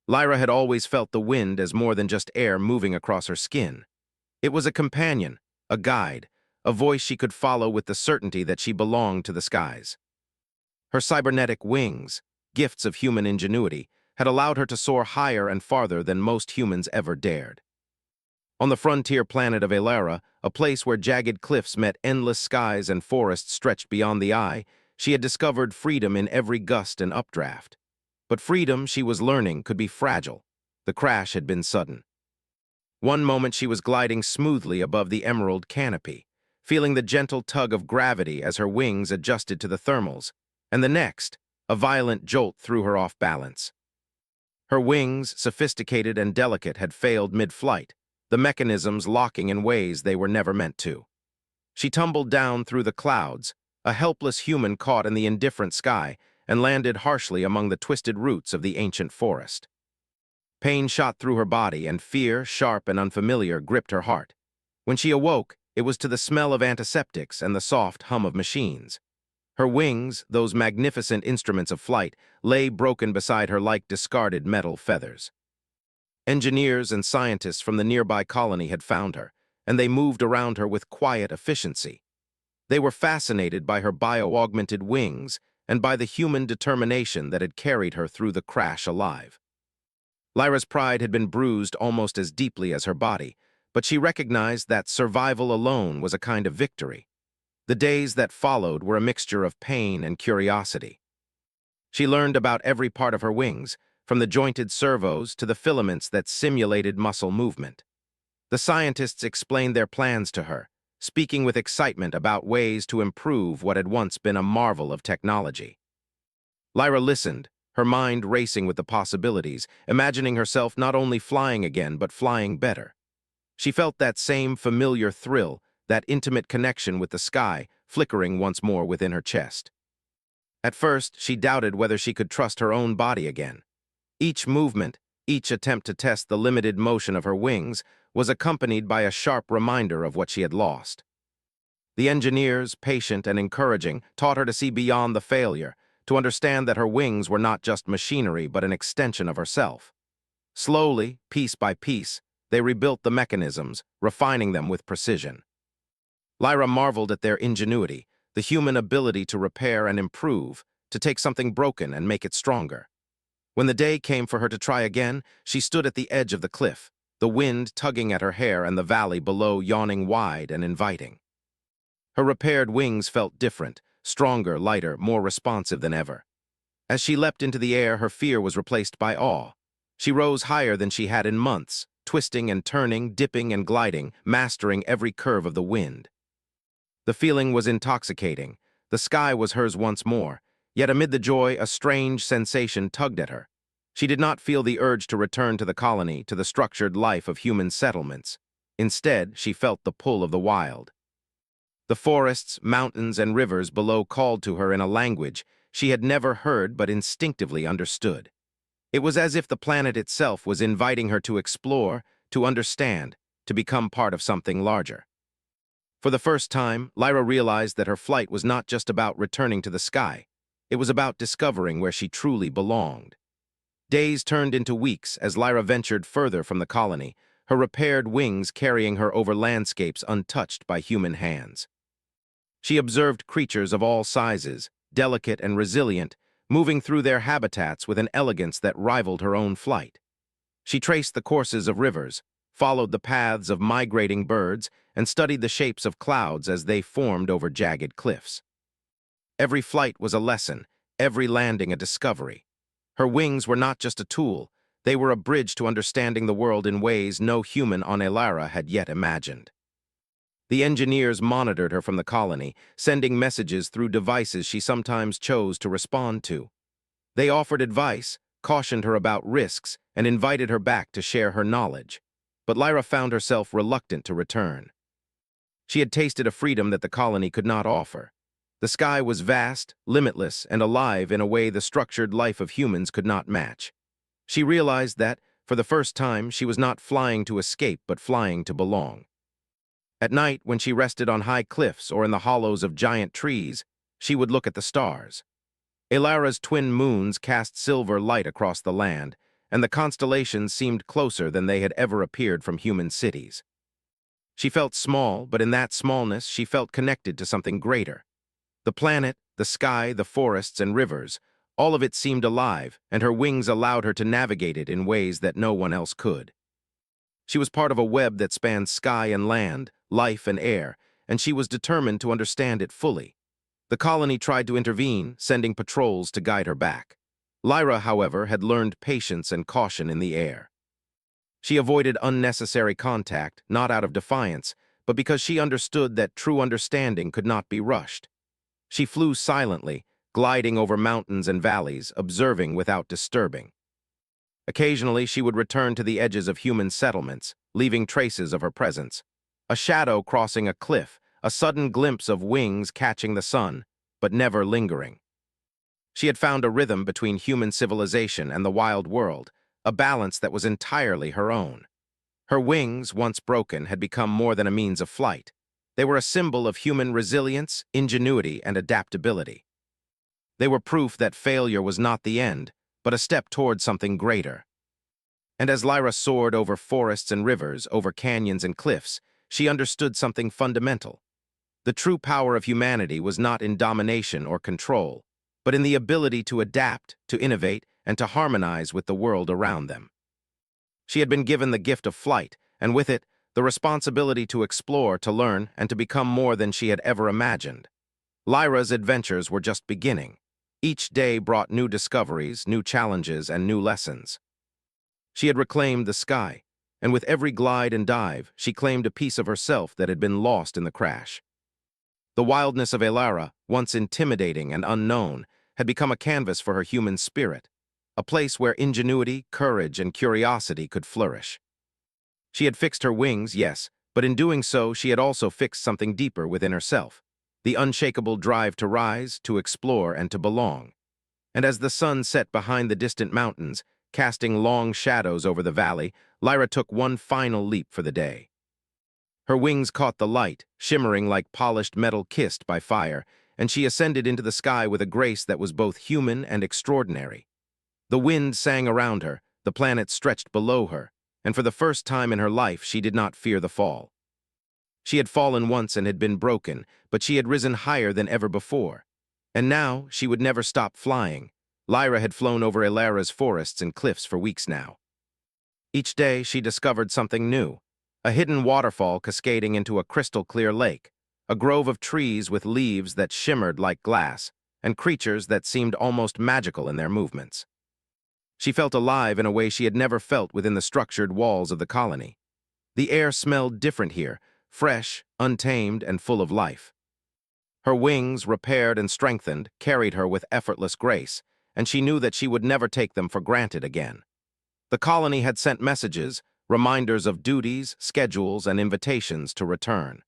Lyra had always felt the wind as more than just air moving across her skin. It was a companion, a guide, a voice she could follow with the certainty that she belonged to the skies. Her cybernetic wings, gifts of human ingenuity, had allowed her to soar higher and farther than most humans ever dared. On the frontier planet of Elara, a place where jagged cliffs met endless skies and forests stretched beyond the eye, she had discovered freedom in every gust and updraft. But freedom, she was learning, could be fragile. The crash had been sudden. One moment she was gliding smoothly above the emerald canopy, feeling the gentle tug of gravity as her wings adjusted to the thermals, and the next, a violent jolt threw her off balance. Her wings, sophisticated and delicate, had failed mid-flight, the mechanisms locking in ways they were never meant to. She tumbled down through the clouds, a helpless human caught in the indifferent sky, and landed harshly among the twisted roots of the ancient forest. Pain shot through her body, and fear, sharp and unfamiliar, gripped her heart. When she awoke, it was to the smell of antiseptics and the soft hum of machines. Her wings, those magnificent instruments of flight, lay broken beside her like discarded metal feathers. Engineers and scientists from the nearby colony had found her, and they moved around her with quiet efficiency. They were fascinated by her bio-augmented wings and by the human determination that had carried her through the crash alive. Lyra's pride had been bruised almost as deeply as her body, but she recognized that survival alone was a kind of victory. The days that followed were a mixture of pain and curiosity. She learned about every part of her wings, from the jointed servos to the filaments that simulated muscle movement. The scientists explained their plans to her, speaking with excitement about ways to improve what had once been a marvel of technology. Lyra listened, her mind racing with the possibilities, imagining herself not only flying again but flying better. She felt that same familiar thrill, that intimate connection with the sky, flickering once more within her chest. At first, she doubted whether she could trust her own body again. Each movement, each attempt to test the limited motion of her wings, was accompanied by a sharp reminder of what she had lost. The engineers, patient and encouraging, taught her to see beyond the failure, to understand that her wings were not just machinery but an extension of herself. Slowly, piece by piece, they rebuilt the mechanisms, refining them with precision. Lyra marveled at their ingenuity, the human ability to repair and improve, to take something broken and make it stronger. When the day came for her to try again, she stood at the edge of the cliff, the wind tugging at her hair and the valley below yawning wide and inviting. Her repaired wings felt different, stronger, lighter, more responsive than ever. As she leapt into the air, her fear was replaced by awe. She rose higher than she had in months, twisting and turning, dipping and gliding, mastering every curve of the wind. The feeling was intoxicating. The sky was hers once more, yet amid the joy, a strange sensation tugged at her. She did not feel the urge to return to the colony, to the structured life of human settlements. Instead, she felt the pull of the wild. The forests, mountains, and rivers below called to her in a language she had never heard but instinctively understood. It was as if the planet itself was inviting her to explore, to understand, to become part of something larger. For the first time, Lyra realized that her flight was not just about returning to the sky. It was about discovering where she truly belonged. Days turned into weeks as Lyra ventured further from the colony, her repaired wings carrying her over landscapes untouched by human hands. She observed creatures of all sizes, delicate and resilient, moving through their habitats with an elegance that rivaled her own flight. She traced the courses of rivers, followed the paths of migrating birds, and studied the shapes of clouds as they formed over jagged cliffs. Every flight was a lesson, every landing a discovery. Her wings were not just a tool, they were a bridge to understanding the world in ways no human on Elara had yet imagined. The engineers monitored her from the colony, sending messages through devices she sometimes chose to respond to. They offered advice, cautioned her about risks, and invited her back to share her knowledge. But Lyra found herself reluctant to return. She had tasted a freedom that the colony could not offer. The sky was vast, limitless, and alive in a way the structured life of humans could not match. She realized that, for the first time, she was not flying to escape but flying to belong. At night, when she rested on high cliffs or in the hollows of giant trees, she would look at the stars. Elara's twin moons cast silver light across the land, and the constellations seemed closer than they had ever appeared from human cities. She felt small, but in that smallness she felt connected to something greater. The planet, the sky, the forests and rivers, all of it seemed alive, and her wings allowed her to navigate it in ways that no one else could. She was part of a web that spanned sky and land, life and air, and she was determined to understand it fully. The colony tried to intervene, sending patrols to guide her back. Lyra, however, had learned patience and caution in the air. She avoided unnecessary contact, not out of defiance, but because she understood that true understanding could not be rushed. She flew silently, gliding over mountains and valleys, observing without disturbing. Occasionally, she would return to the edges of human settlements, leaving traces of her presence. A shadow crossing a cliff, a sudden glimpse of wings catching the sun, but never lingering. She had found a rhythm between human civilization and the wild world, a balance that was entirely her own. Her wings, once broken, had become more than a means of flight. They were a symbol of human resilience, ingenuity, and adaptability. They were proof that failure was not the end, but a step toward something greater. And as Lyra soared over forests and rivers, over canyons and cliffs, she understood something fundamental. The true power of humanity was not in domination or control, but in the ability to adapt, to innovate, and to harmonize with the world around them. She had been given the gift of flight, and with it, the responsibility to explore, to learn, and to become more than she had ever imagined. Lyra's adventures were just beginning. Each day brought new discoveries, new challenges, and new lessons. She had reclaimed the sky, and with every glide and dive, she claimed a piece of herself that had been lost in the crash. The wildness of Elara, once intimidating and unknown, had become a canvas for her human spirit, a place where ingenuity, courage, and curiosity could flourish. She had fixed her wings, yes, but in doing so, she had also fixed something deeper within herself, the unshakable drive to rise, to explore, and to belong. And as the sun set behind the distant mountains, casting long shadows over the valley, Lyra took one final leap for the day. Her wings caught the light, shimmering like polished metal kissed by fire, and she ascended into the sky with a grace that was both human and extraordinary. The wind sang around her, the planet stretched below her, and for the first time in her life she did not fear the fall. She had fallen once and had been broken, but she had risen higher than ever before. And now she would never stop flying. Lyra had flown over Elara's forests and cliffs for weeks now. Each day she discovered something new, a hidden waterfall cascading into a crystal-clear lake, a grove of trees with leaves that shimmered like glass, and creatures that seemed almost magical in their movements. She felt alive in a way she had never felt within the structured walls of the colony. The air smelled different here, fresh, untamed, and full of life. Her wings, repaired and strengthened, carried her with effortless grace, and she knew that she would never take them for granted again. The colony had sent messages, reminders of duties, schedules, and invitations to return.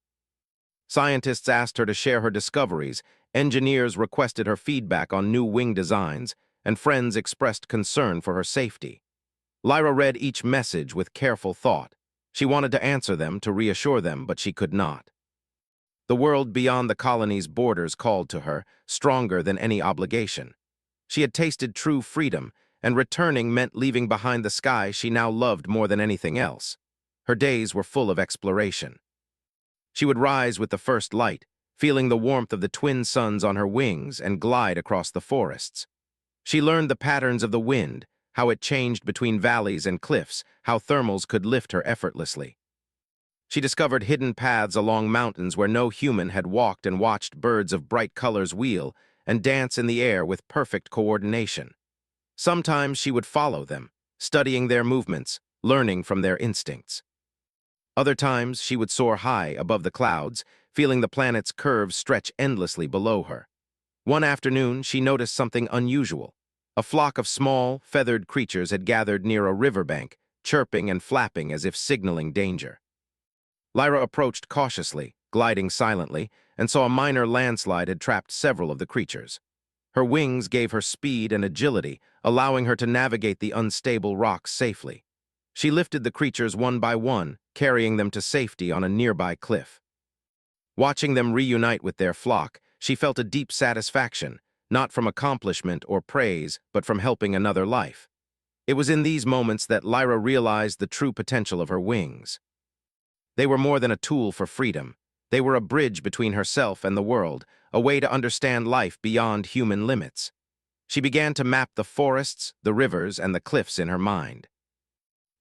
Scientists asked her to share her discoveries, engineers requested her feedback on new wing designs, and friends expressed concern for her safety. Lyra read each message with careful thought. She wanted to answer them, to reassure them, but she could not. The world beyond the colony's borders called to her, stronger than any obligation. She had tasted true freedom, and returning meant leaving behind the sky she now loved more than anything else. Her days were full of exploration. She would rise with the first light, feeling the warmth of the twin suns on her wings, and glide across the forests. She learned the patterns of the wind, how it changed between valleys and cliffs, how thermals could lift her effortlessly. She discovered hidden paths along mountains where no human had walked, and watched birds of bright colors wheel and dance in the air with perfect coordination. Sometimes she would follow them, studying their movements, learning from their instincts. Other times she would soar high above the clouds, feeling the planet's curves stretch endlessly below her. One afternoon she noticed something unusual. A flock of small, feathered creatures had gathered near a riverbank, chirping and flapping as if signaling danger. Lyra approached cautiously, gliding silently, and saw a minor landslide had trapped several of the creatures. Her wings gave her speed and agility, allowing her to navigate the unstable rocks safely. She lifted the creatures one by one, carrying them to safety on a nearby cliff. Watching them reunite with their flock, she felt a deep satisfaction, not from accomplishment or praise, but from helping another life. It was in these moments that Lyra realized the true potential of her wings. They were more than a tool for freedom. They were a bridge between herself and the world, a way to understand life beyond human limits. She began to map the forests, the rivers, and the cliffs in her mind.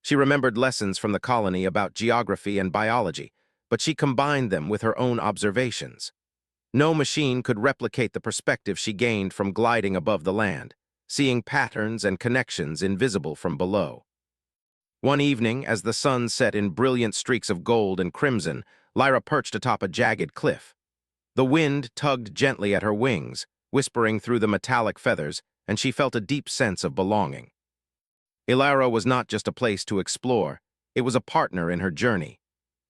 She remembered lessons from the colony about geography and biology, but she combined them with her own observations. No machine could replicate the perspective she gained from gliding above the land, seeing patterns and connections invisible from below. One evening, as the sun set in brilliant streaks of gold and crimson, Lyra perched atop a jagged cliff. The wind tugged gently at her wings, whispering through the metallic feathers, and she felt a deep sense of belonging. Ilara was not just a place to explore, it was a partner in her journey.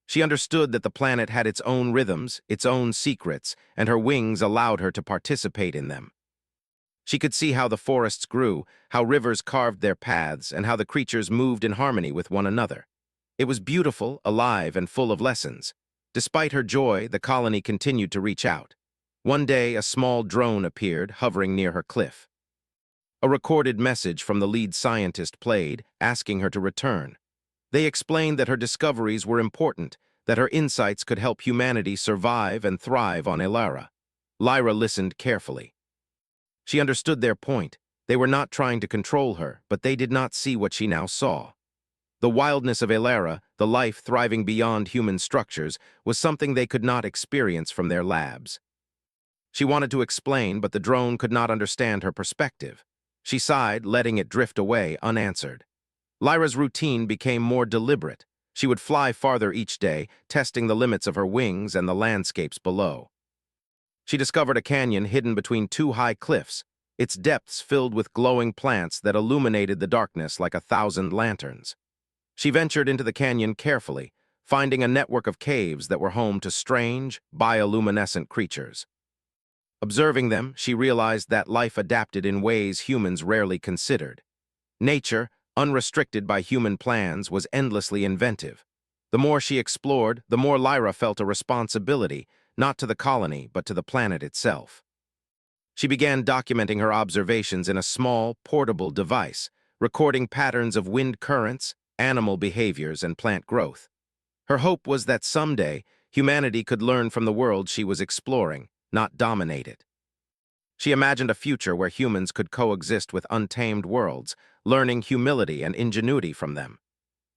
She understood that the planet had its own rhythms, its own secrets, and her wings allowed her to participate in them. She could see how the forests grew, how rivers carved their paths, and how the creatures moved in harmony with one another. It was beautiful, alive, and full of lessons. Despite her joy, the colony continued to reach out. One day, a small drone appeared, hovering near her cliff. A recorded message from the lead scientist played, asking her to return. They explained that her discoveries were important, that her insights could help humanity survive and thrive on Ilara. Lyra listened carefully. She understood their point. They were not trying to control her, but they did not see what she now saw. The wildness of Ilara, the life thriving beyond human structures, was something they could not experience from their labs. She wanted to explain, but the drone could not understand her perspective. She sighed, letting it drift away unanswered. Lyra's routine became more deliberate. She would fly farther each day, testing the limits of her wings and the landscapes below. She discovered a canyon hidden between two high cliffs, its depths filled with glowing plants that illuminated the darkness like 1,000 lanterns. She ventured into the canyon carefully, finding a network of caves that were home to strange, bioluminescent creatures. Observing them, she realized that life adapted in ways humans rarely considered. Nature, unrestricted by human plans, was endlessly inventive. The more she explored, the more Lyra felt a responsibility, not to the colony, but to the planet itself. She began documenting her observations in a small, portable device, recording patterns of wind currents, animal behaviors, and plant growth. Her hope was that someday, humanity could learn from the world she was exploring, not dominate it. She imagined a future where humans could coexist with untamed worlds, learning humility and ingenuity from them.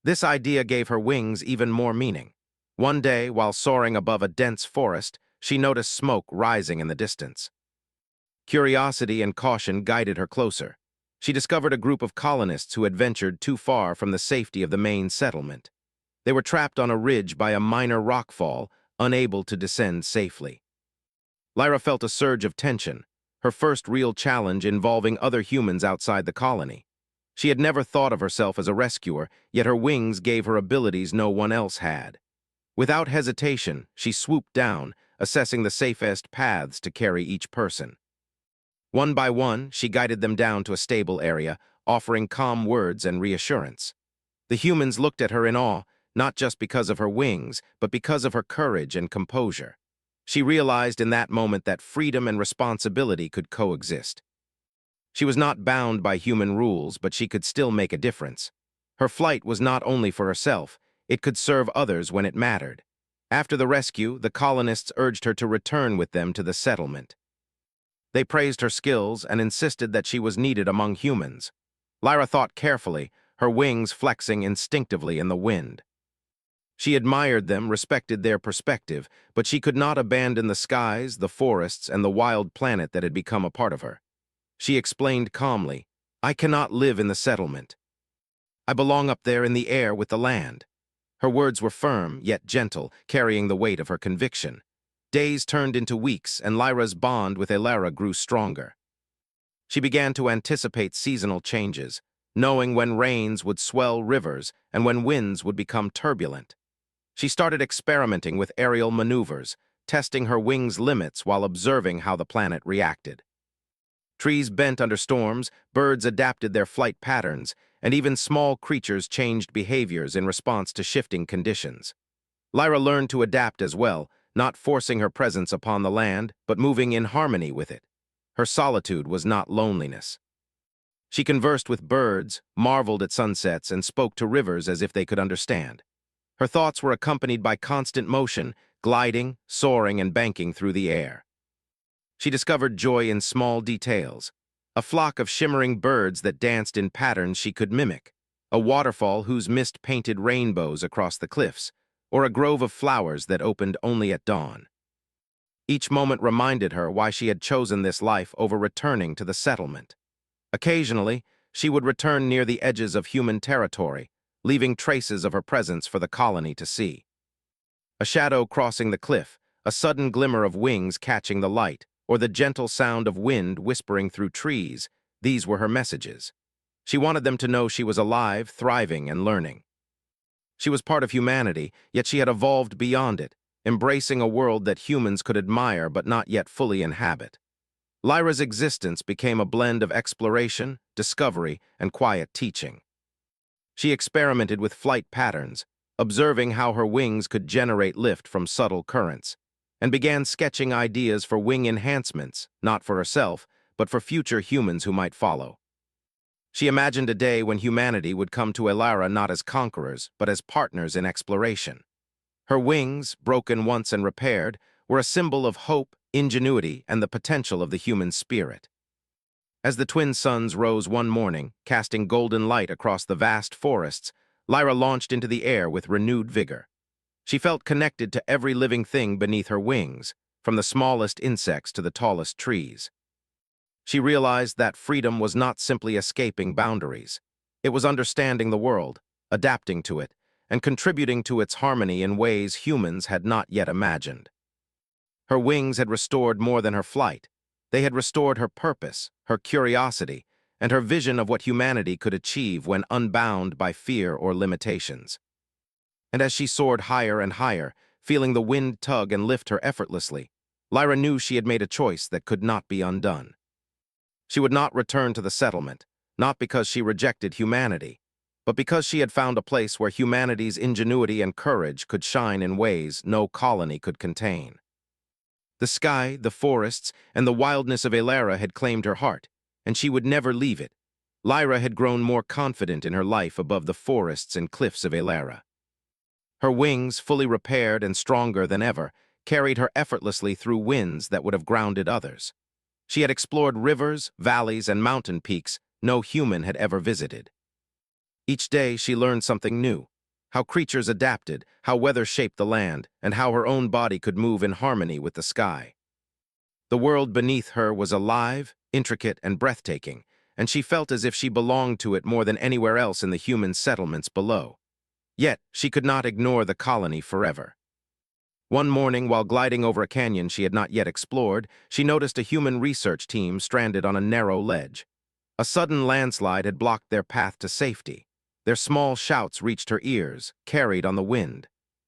This idea gave her wings even more meaning. One day, while soaring above a dense forest, she noticed smoke rising in the distance. Curiosity and caution guided her closer. She discovered a group of colonists who had ventured too far from the safety of the main settlement. They were trapped on a ridge by a minor rockfall, unable to descend safely. Lyra felt a surge of tension, her first real challenge involving other humans outside the colony. She had never thought of herself as a rescuer, yet her wings gave her abilities no one else had. Without hesitation, she swooped down, assessing the safest paths to carry each person. One by one, she guided them down to a stable area, offering calm words and reassurance. The humans looked at her in awe, not just because of her wings, but because of her courage and composure. She realized in that moment that freedom and responsibility could coexist. She was not bound by human rules, but she could still make a difference. Her flight was not only for herself, it could serve others when it mattered. After the rescue, the colonists urged her to return with them to the settlement. They praised her skills and insisted that she was needed among humans. Lyra thought carefully, her wings flexing instinctively in the wind. She admired them, respected their perspective, but she could not abandon the skies, the forests, and the wild planet that had become a part of her. She explained calmly, "I cannot live in the settlement. I belong up there in the air with the land." Her words were firm, yet gentle, carrying the weight of her conviction. Days turned into weeks, and Lyra's bond with Ilara grew stronger. She began to anticipate seasonal changes, knowing when rains would swell rivers and when winds would become turbulent. She started experimenting with aerial maneuvers, testing her wings' limits while observing how the planet reacted. Trees bent under storms, birds adapted their flight patterns, and even small creatures changed behaviors in response to shifting conditions. Lyra learned to adapt as well, not forcing her presence upon the land, but moving in harmony with it. Her solitude was not loneliness. She conversed with birds, marveled at sunsets, and spoke to rivers as if they could understand. Her thoughts were accompanied by constant motion, gliding, soaring, and banking through the air. She discovered joy in small details: a flock of shimmering birds that danced in patterns she could mimic, a waterfall whose mist painted rainbows across the cliffs, or a grove of flowers that opened only at dawn. Each moment reminded her why she had chosen this life over returning to the settlement. Occasionally, she would return near the edges of human territory, leaving traces of her presence for the colony to see. A shadow crossing the cliff, a sudden glimmer of wings catching the light, or the gentle sound of wind whispering through trees, these were her messages. She wanted them to know she was alive, thriving, and learning. She was part of humanity, yet she had evolved beyond it, embracing a world that humans could admire but not yet fully inhabit. Lyra's existence became a blend of exploration, discovery, and quiet teaching. She experimented with flight patterns, observing how her wings could generate lift from subtle currents, and began sketching ideas for wing enhancements, not for herself, but for future humans who might follow. She imagined a day when humanity would come to Lyra not as conquerors, but as partners in exploration. Her wings, broken once and repaired, were a symbol of hope, ingenuity, and the potential of the human spirit. As the twin suns rose one morning, casting golden light across the vast forests, Lyra launched into the air with renewed vigor. She felt connected to every living thing beneath her wings, from the smallest insects to the tallest trees. She realized that freedom was not simply escaping boundaries. It was understanding the world, adapting to it, and contributing to its harmony in ways humans had not yet imagined. Her wings had restored more than her flight. They had restored her purpose, her curiosity, and her vision of what humanity could achieve when unbound by fear or limitations. And as she soared higher and higher, feeling the wind tug and lift her effortlessly, Lyra knew she had made a choice that could not be undone. She would not return to the settlement, not because she rejected humanity, but because she had found a place where humanity's ingenuity and courage could shine in ways no colony could contain. The sky, the forests, and the wildness of Lyra had claimed her heart, and she would never leave it. Lyra had grown more confident in her life above the forests and cliffs of Lyra. Her wings, fully repaired and stronger than ever, carried her effortlessly through winds that would have grounded others. She had explored rivers, valleys, and mountain peaks no human had ever visited. Each day she learned something new: how creatures adapted, how weather shaped the land, and how her own body could move in harmony with the sky. The world beneath her was alive, intricate, and breathtaking, and she felt as if she belonged to it more than anywhere else in the human settlements below. Yet, she could not ignore the colony forever. One morning, while gliding over a canyon she had not yet explored, she noticed a human research team stranded on a narrow ledge. A sudden landslide had blocked their path to safety. Their small shouts reached her ears, carried on the wind.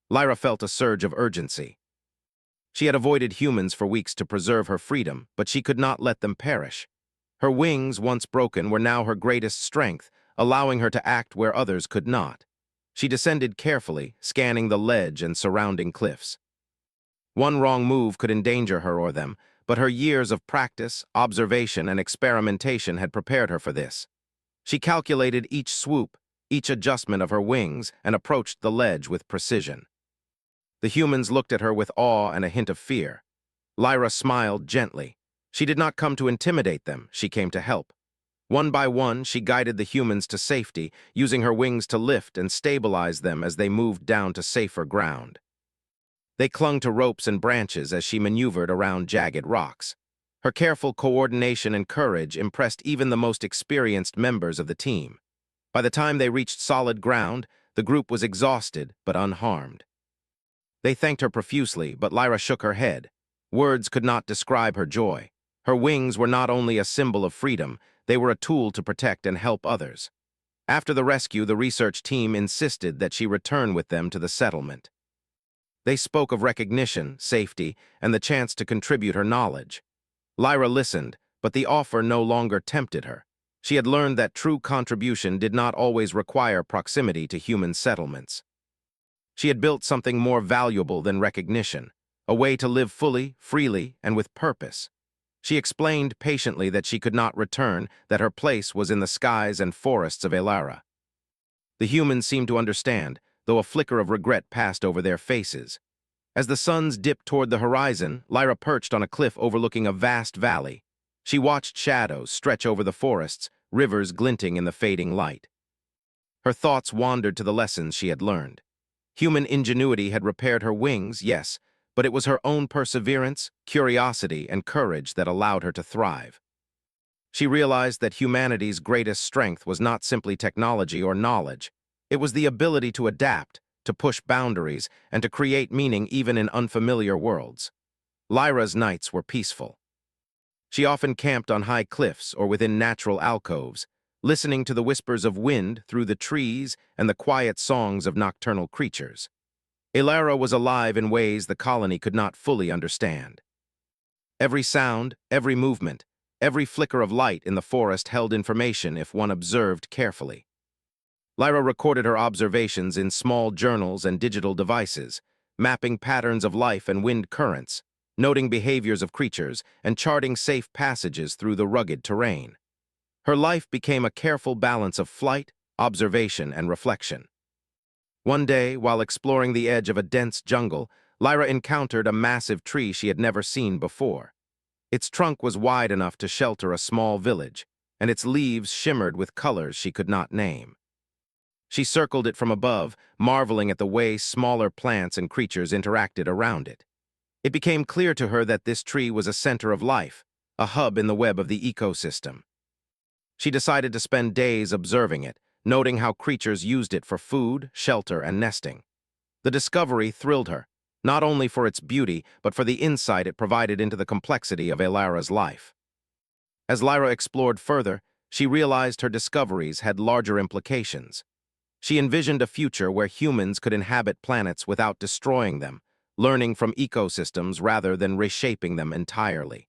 Lyra felt a surge of urgency. She had avoided humans for weeks to preserve her freedom, but she could not let them perish. Her wings, once broken, were now her greatest strength, allowing her to act where others could not. She descended carefully, scanning the ledge and surrounding cliffs. One wrong move could endanger her or them, but her years of practice, observation, and experimentation had prepared her for this. She calculated each swoop, each adjustment of her wings, and approached the ledge with precision. The humans looked at her with awe and a hint of fear. Lyra smiled gently. She did not come to intimidate them, she came to help. One by one, she guided the humans to safety, using her wings to lift and stabilize them as they moved down to safer ground. They clung to ropes and branches as she maneuvered around jagged rocks. Her careful coordination and courage impressed even the most experienced members of the team. By the time they reached solid ground, the group was exhausted but unharmed. They thanked her profusely, but Lyra shook her head. Words could not describe her joy. Her wings were not only a symbol of freedom, they were a tool to protect and help others. After the rescue, the research team insisted that she return with them to the settlement. They spoke of recognition, safety, and the chance to contribute her knowledge. Lyra listened, but the offer no longer tempted her. She had learned that true contribution did not always require proximity to human settlements. She had built something more valuable than recognition, a way to live fully, freely, and with purpose. She explained patiently that she could not return, that her place was in the skies and forests of Elara. The humans seemed to understand, though a flicker of regret passed over their faces. As the suns dipped toward the horizon, Lyra perched on a cliff overlooking a vast valley. She watched shadows stretch over the forests, rivers glinting in the fading light. Her thoughts wandered to the lessons she had learned. Human ingenuity had repaired her wings, yes, but it was her own perseverance, curiosity, and courage that allowed her to thrive. She realized that humanity's greatest strength was not simply technology or knowledge. It was the ability to adapt, to push boundaries, and to create meaning even in unfamiliar worlds. Lyra's nights were peaceful. She often camped on high cliffs or within natural alcoves, listening to the whispers of wind through the trees and the quiet songs of nocturnal creatures. Elara was alive in ways the colony could not fully understand. Every sound, every movement, every flicker of light in the forest held information if one observed carefully. Lyra recorded her observations in small journals and digital devices, mapping patterns of life and wind currents, noting behaviors of creatures, and charting safe passages through the rugged terrain. Her life became a careful balance of flight, observation, and reflection. One day, while exploring the edge of a dense jungle, Lyra encountered a massive tree she had never seen before. Its trunk was wide enough to shelter a small village, and its leaves shimmered with colors she could not name. She circled it from above, marveling at the way smaller plants and creatures interacted around it. It became clear to her that this tree was a center of life, a hub in the web of the ecosystem. She decided to spend days observing it, noting how creatures used it for food, shelter, and nesting. The discovery thrilled her, not only for its beauty, but for the insight it provided into the complexity of Elara's life. As Lyra explored further, she realized her discoveries had larger implications. She envisioned a future where humans could inhabit planets without destroying them, learning from ecosystems rather than reshaping them entirely.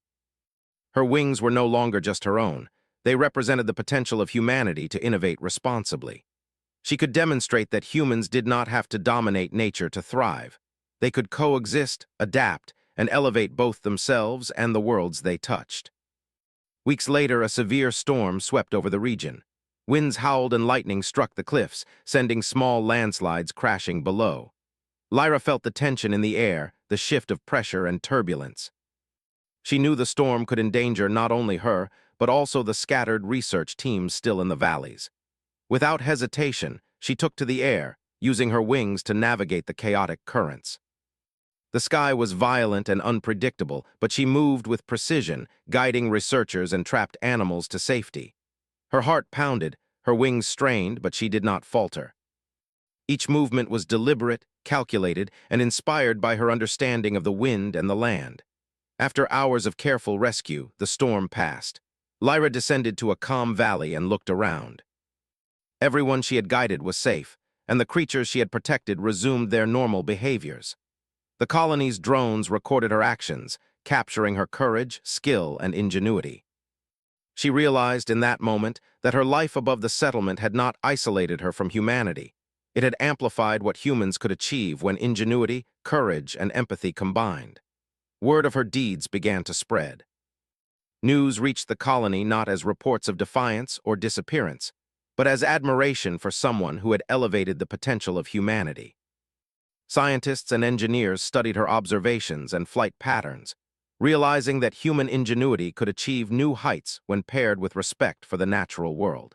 Her wings were no longer just her own. They represented the potential of humanity to innovate responsibly. She could demonstrate that humans did not have to dominate nature to thrive. They could coexist, adapt, and elevate both themselves and the worlds they touched. Weeks later, a severe storm swept over the region. Winds howled and lightning struck the cliffs, sending small landslides crashing below. Lyra felt the tension in the air, the shift of pressure and turbulence. She knew the storm could endanger not only her, but also the scattered research teams still in the valleys. Without hesitation, she took to the air, using her wings to navigate the chaotic currents. The sky was violent and unpredictable, but she moved with precision, guiding researchers and trapped animals to safety. Her heart pounded, her wings strained, but she did not falter. Each movement was deliberate, calculated, and inspired by her understanding of the wind and the land. After hours of careful rescue, the storm passed. Lyra descended to a calm valley and looked around. Everyone she had guided was safe, and the creatures she had protected resumed their normal behaviors. The colony's drones recorded her actions, capturing her courage, skill, and ingenuity. She realized in that moment that her life above the settlement had not isolated her from humanity. It had amplified what humans could achieve when ingenuity, courage, and empathy combined. Word of her deeds began to spread. News reached the colony not as reports of defiance or disappearance, but as admiration for someone who had elevated the potential of humanity. Scientists and engineers studied her observations and flight patterns, realizing that human ingenuity could achieve new heights when paired with respect for the natural world.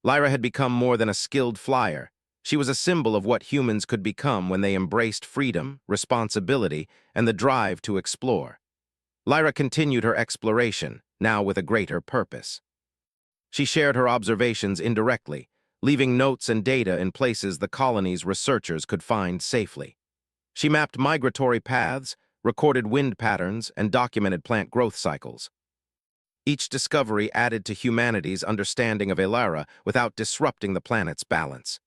Lyra had become more than a skilled flyer. She was a symbol of what humans could become when they embraced freedom, responsibility, and the drive to explore. Lyra continued her exploration, now with a greater purpose. She shared her observations indirectly, leaving notes and data in places the colony's researchers could find safely. She mapped migratory paths, recorded wind patterns, and documented plant growth cycles. Each discovery added to humanity's understanding of Elara without disrupting the planet's balance.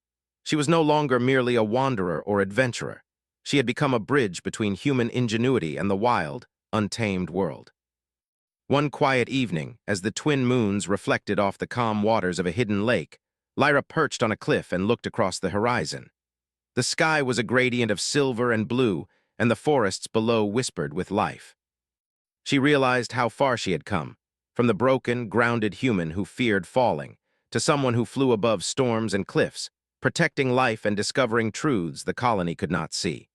She was no longer merely a wanderer or adventurer. She had become a bridge between human ingenuity and the wild, untamed world. One quiet evening, as the twin moons reflected off the calm waters of a hidden lake, Lyra perched on a cliff and looked across the horizon. The sky was a gradient of silver and blue, and the forests below whispered with life. She realized how far she had come, from the broken, grounded human who feared falling, to someone who flew above storms and cliffs, protecting life and discovering truths the colony could not see.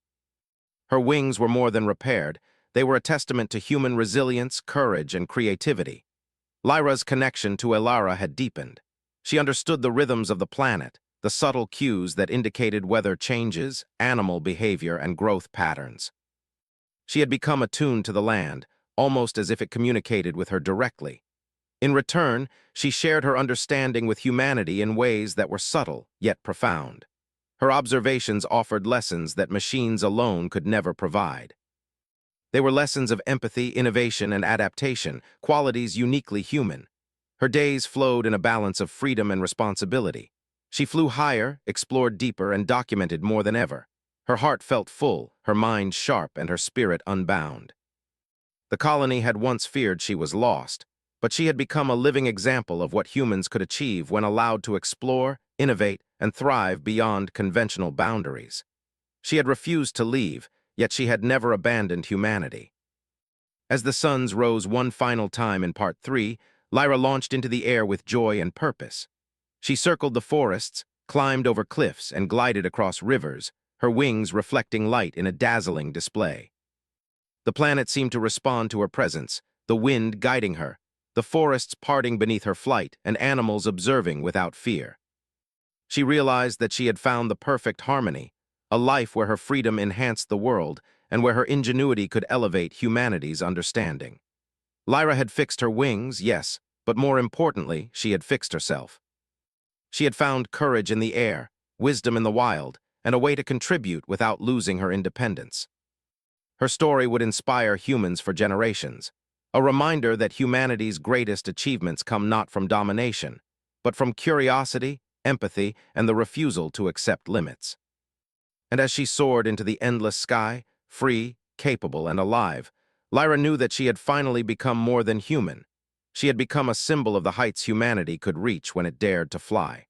Her wings were more than repaired. They were a testament to human resilience, courage, and creativity. Lyra's connection to Elara had deepened. She understood the rhythms of the planet, the subtle cues that indicated weather changes, animal behavior, and growth patterns. She had become attuned to the land, almost as if it communicated with her directly. In return, she shared her understanding with humanity in ways that were subtle, yet profound. Her observations offered lessons that machines alone could never provide. They were lessons of empathy, innovation, and adaptation, qualities uniquely human. Her days flowed in a balance of freedom and responsibility. She flew higher, explored deeper, and documented more than ever. Her heart felt full, her mind sharp, and her spirit unbound. The colony had once feared she was lost, but she had become a living example of what humans could achieve when allowed to explore, innovate, and thrive beyond conventional boundaries. She had refused to leave, yet she had never abandoned humanity. As the suns rose one final time in Part 3, Lyra launched into the air with joy and purpose. She circled the forests, climbed over cliffs, and glided across rivers, her wings reflecting light in a dazzling display. The planet seemed to respond to her presence, the wind guiding her, the forests parting beneath her flight, and animals observing without fear. She realized that she had found the perfect harmony, a life where her freedom enhanced the world and where her ingenuity could elevate humanity's understanding. Lyra had fixed her wings, yes, but more importantly, she had fixed herself. She had found courage in the air, wisdom in the wild, and a way to contribute without losing her independence. Her story would inspire humans for generations, a reminder that humanity's greatest achievements come not from domination, but from curiosity, empathy, and the refusal to accept limits. And as she soared into the endless sky, free, capable, and alive, Lyra knew that she had finally become more than human. She had become a symbol of the heights humanity could reach when it dared to fly.